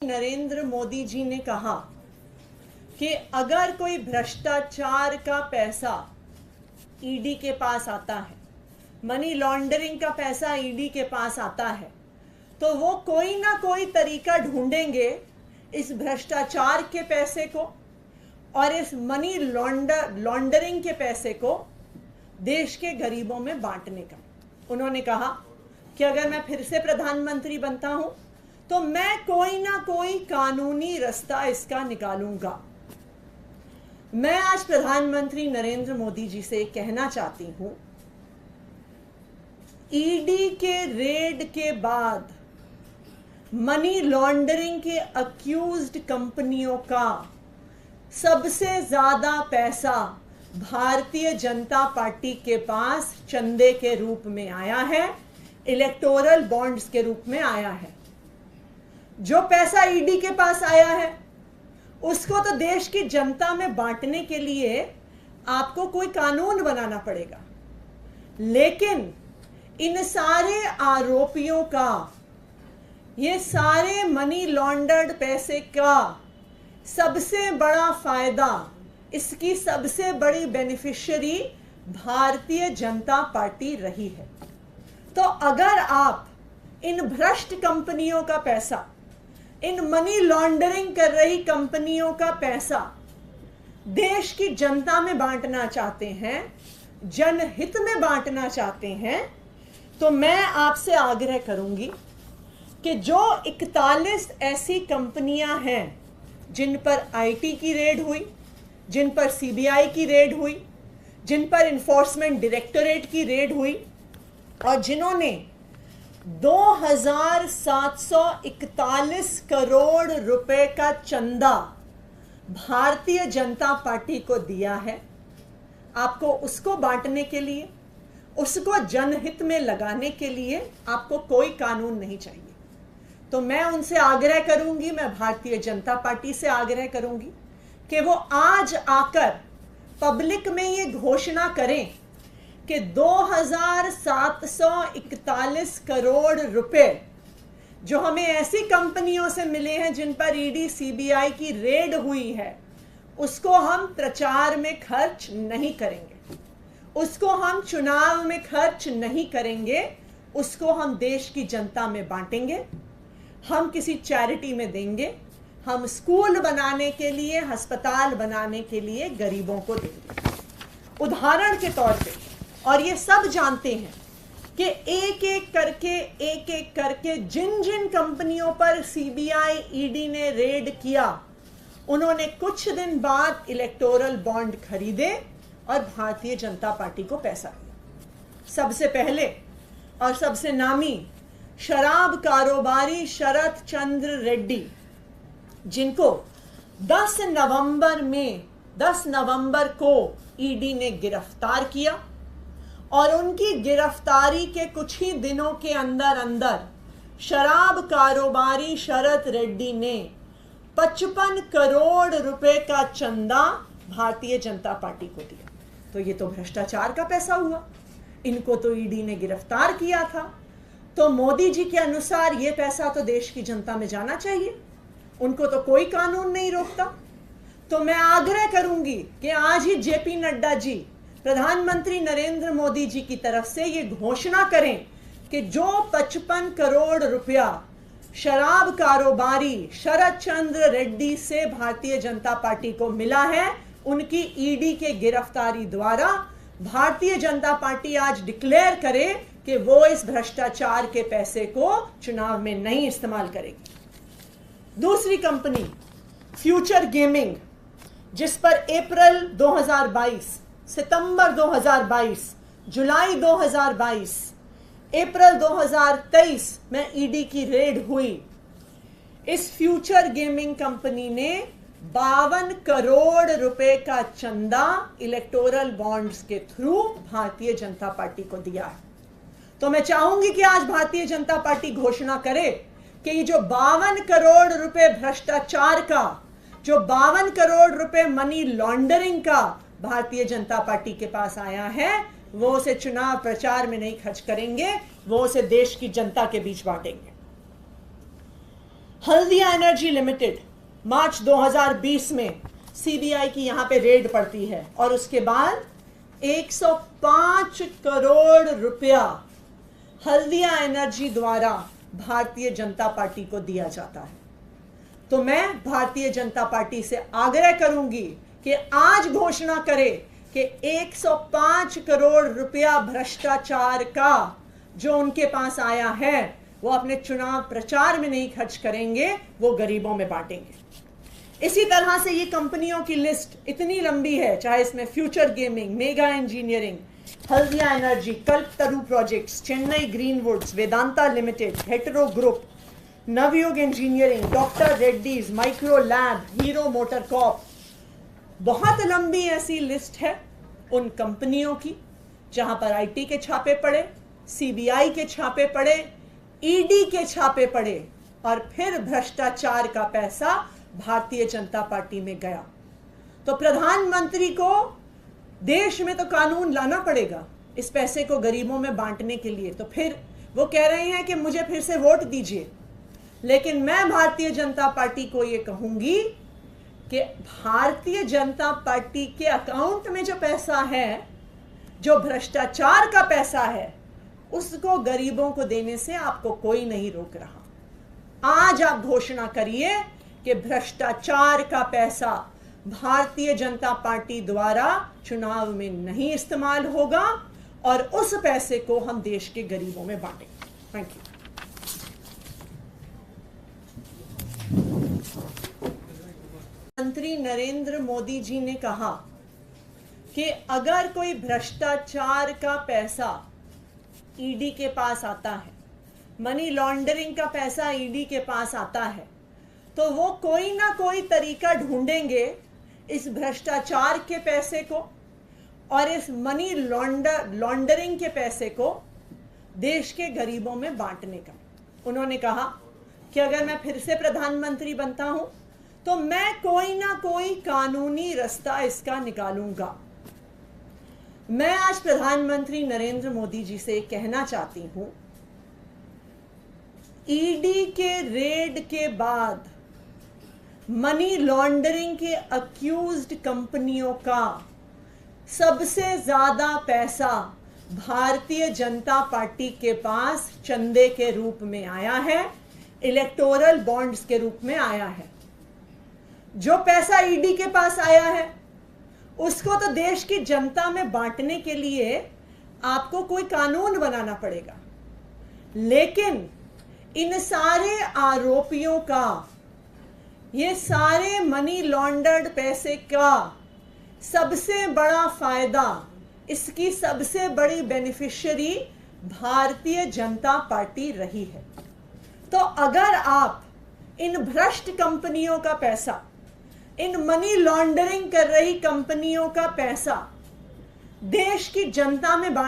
नरेंद्र मोदी जी ने कहा कि अगर कोई भ्रष्टाचार का पैसा ईडी के पास आता है, मनी लॉन्ड्रिंग का पैसा ईडी के पास आता है, तो वो कोई ना कोई तरीका ढूंढेंगे इस भ्रष्टाचार के पैसे को और इस मनी लॉन्ड्रिंग के पैसे को देश के गरीबों में बांटने का। उन्होंने कहा कि अगर मैं फिर से प्रधानमंत्री बनता हूं तो मैं कोई ना कोई कानूनी रास्ता इसका निकालूंगा। मैं आज प्रधानमंत्री नरेंद्र मोदी जी से कहना चाहती हूं, ईडी के रेड के बाद मनी लॉन्ड्रिंग के अक्यूज्ड कंपनियों का सबसे ज्यादा पैसा भारतीय जनता पार्टी के पास चंदे के रूप में आया है, इलेक्टोरल बॉन्ड्स के रूप में आया है। जो पैसा ईडी के पास आया है उसको तो देश की जनता में बांटने के लिए आपको कोई कानून बनाना पड़ेगा, लेकिन इन सारे आरोपियों का, ये सारे मनी लॉन्डर्ड पैसे का सबसे बड़ा फायदा, इसकी सबसे बड़ी बेनिफिशियरी भारतीय जनता पार्टी रही है। तो अगर आप इन भ्रष्ट कंपनियों का पैसा, इन मनी लॉन्ड्रिंग कर रही कंपनियों का पैसा देश की जनता में बांटना चाहते हैं, जनहित में बांटना चाहते हैं, तो मैं आपसे आग्रह करूंगी कि जो 41 ऐसी कंपनियां हैं जिन पर आईटी की रेड हुई, जिन पर सीबीआई की रेड हुई, जिन पर इन्फोर्समेंट डायरेक्टोरेट की रेड हुई और जिन्होंने 2741 करोड़ रुपए का चंदा भारतीय जनता पार्टी को दिया है, आपको उसको बांटने के लिए, उसको जनहित में लगाने के लिए आपको कोई कानून नहीं चाहिए। तो मैं उनसे आग्रह करूंगी, मैं भारतीय जनता पार्टी से आग्रह करूंगी कि वो आज आकर पब्लिक में ये घोषणा करें कि 2741 करोड़ रुपए जो हमें ऐसी कंपनियों से मिले हैं जिन पर ईडी सीबीआई की रेड हुई है, उसको हम प्रचार में खर्च नहीं करेंगे, उसको हम चुनाव में खर्च नहीं करेंगे, उसको हम देश की जनता में बांटेंगे, हम किसी चैरिटी में देंगे, हम स्कूल बनाने के लिए, अस्पताल बनाने के लिए गरीबों को देंगे। उदाहरण के तौर पे, और ये सब जानते हैं कि एक एक करके जिन जिन कंपनियों पर सीबीआई ईडी ने रेड किया, उन्होंने कुछ दिन बाद इलेक्टोरल बॉन्ड खरीदे और भारतीय जनता पार्टी को पैसा दिया। सबसे पहले और सबसे नामी शराब कारोबारी शरत चंद्र रेड्डी, जिनको 10 नवंबर को ईडी ने गिरफ्तार किया और उनकी गिरफ्तारी के कुछ ही दिनों के अंदर अंदर शराब कारोबारी शरत रेड्डी ने 55 करोड़ रुपए का चंदा भारतीय जनता पार्टी को दिया। तो ये तो भ्रष्टाचार का पैसा हुआ, इनको तो ईडी ने गिरफ्तार किया था, तो मोदी जी के अनुसार ये पैसा तो देश की जनता में जाना चाहिए, उनको तो कोई कानून नहीं रोकता। तो मैं आग्रह करूंगी कि आज ही जेपी नड्डा जी प्रधानमंत्री नरेंद्र मोदी जी की तरफ से ये घोषणा करें कि जो 55 करोड़ रुपया शराब कारोबारी शरत चंद्र रेड्डी से भारतीय जनता पार्टी को मिला है, उनकी ईडी के गिरफ्तारी द्वारा भारतीय जनता पार्टी आज डिक्लेयर करे कि वो इस भ्रष्टाचार के पैसे को चुनाव में नहीं इस्तेमाल करेगी। दूसरी कंपनी फ्यूचर गेमिंग, जिस पर अप्रैल 2022, सितंबर 2022, जुलाई 2022, अप्रैल 2023 में ईडी की रेड हुई। इस फ्यूचर गेमिंग कंपनी ने 52 करोड़ रुपए का चंदा इलेक्टोरल बॉन्ड्स के थ्रू भारतीय जनता पार्टी को दिया है। तो मैं चाहूंगी कि आज भारतीय जनता पार्टी घोषणा करे कि ये जो 52 करोड़ रुपए भ्रष्टाचार का, जो 52 करोड़ रुपए मनी लॉन्ड्रिंग का भारतीय जनता पार्टी के पास आया है, वो उसे चुनाव प्रचार में नहीं खर्च करेंगे, वो उसे देश की जनता के बीच बांटेंगे। हल्दिया एनर्जी लिमिटेड, मार्च 2020 में सीबीआई की यहां पे रेड पड़ती है और उसके बाद 105 करोड़ रुपया हल्दिया एनर्जी द्वारा भारतीय जनता पार्टी को दिया जाता है। तो मैं भारतीय जनता पार्टी से आग्रह करूंगी कि आज घोषणा करे कि 105 करोड़ रुपया भ्रष्टाचार का जो उनके पास आया है वो अपने चुनाव प्रचार में नहीं खर्च करेंगे, वो गरीबों में बांटेंगे। इसी तरह से ये कंपनियों की लिस्ट इतनी लंबी है, चाहे इसमें future gaming, mega engineering, Haldia energy, Kalpataru projects, Chennai greenwoods, Vedanta limited, Hetero group, Navayuga engineering, doctor Reddy's, micro lab, Hero motor corp, बहुत लंबी ऐसी लिस्ट है उन कंपनियों की जहां पर आईटी के छापे पड़े, सीबीआई के छापे पड़े, ईडी के छापे पड़े और फिर भ्रष्टाचार का पैसा भारतीय जनता पार्टी में गया। तो प्रधानमंत्री को देश में तो कानून लाना पड़ेगा इस पैसे को गरीबों में बांटने के लिए। तो फिर वो कह रहे हैं कि मुझे फिर से वोट दीजिए, लेकिन मैं भारतीय जनता पार्टी को ये कहूंगी कि भारतीय जनता पार्टी के अकाउंट में जो पैसा है, जो भ्रष्टाचार का पैसा है, उसको गरीबों को देने से आपको कोई नहीं रोक रहा। आज आप घोषणा करिए कि भ्रष्टाचार का पैसा भारतीय जनता पार्टी द्वारा चुनाव में नहीं इस्तेमाल होगा और उस पैसे को हम देश के गरीबों में बांटेंगे। Thank you. प्रधानमंत्री नरेंद्र मोदी जी ने कहा कि अगर कोई भ्रष्टाचार का पैसा ईडी के पास आता है, मनी लॉन्ड्रिंग का पैसा ईडी के पास आता है, तो वो कोई ना कोई तरीका ढूंढेंगे इस भ्रष्टाचार के पैसे को और इस मनी लॉन्ड्रिंग के पैसे को देश के गरीबों में बांटने का। उन्होंने कहा कि अगर मैं फिर से प्रधानमंत्री बनता हूं तो मैं कोई ना कोई कानूनी रास्ता इसका निकालूंगा। मैं आज प्रधानमंत्री नरेंद्र मोदी जी से कहना चाहती हूं, ईडी के रेड के बाद मनी लॉन्ड्रिंग के अक्यूज्ड कंपनियों का सबसे ज्यादा पैसा भारतीय जनता पार्टी के पास चंदे के रूप में आया है, इलेक्टोरल बॉन्ड्स के रूप में आया है। जो पैसा ईडी के पास आया है उसको तो देश की जनता में बांटने के लिए आपको कोई कानून बनाना पड़ेगा, लेकिन इन सारे आरोपियों का, ये सारे मनी लॉन्डर्ड पैसे का सबसे बड़ा फायदा, इसकी सबसे बड़ी बेनिफिशियरी भारतीय जनता पार्टी रही है। तो अगर आप इन भ्रष्ट कंपनियों का पैसा, इन मनी लॉन्ड्रिंग कर रही कंपनियों का पैसा देश की जनता में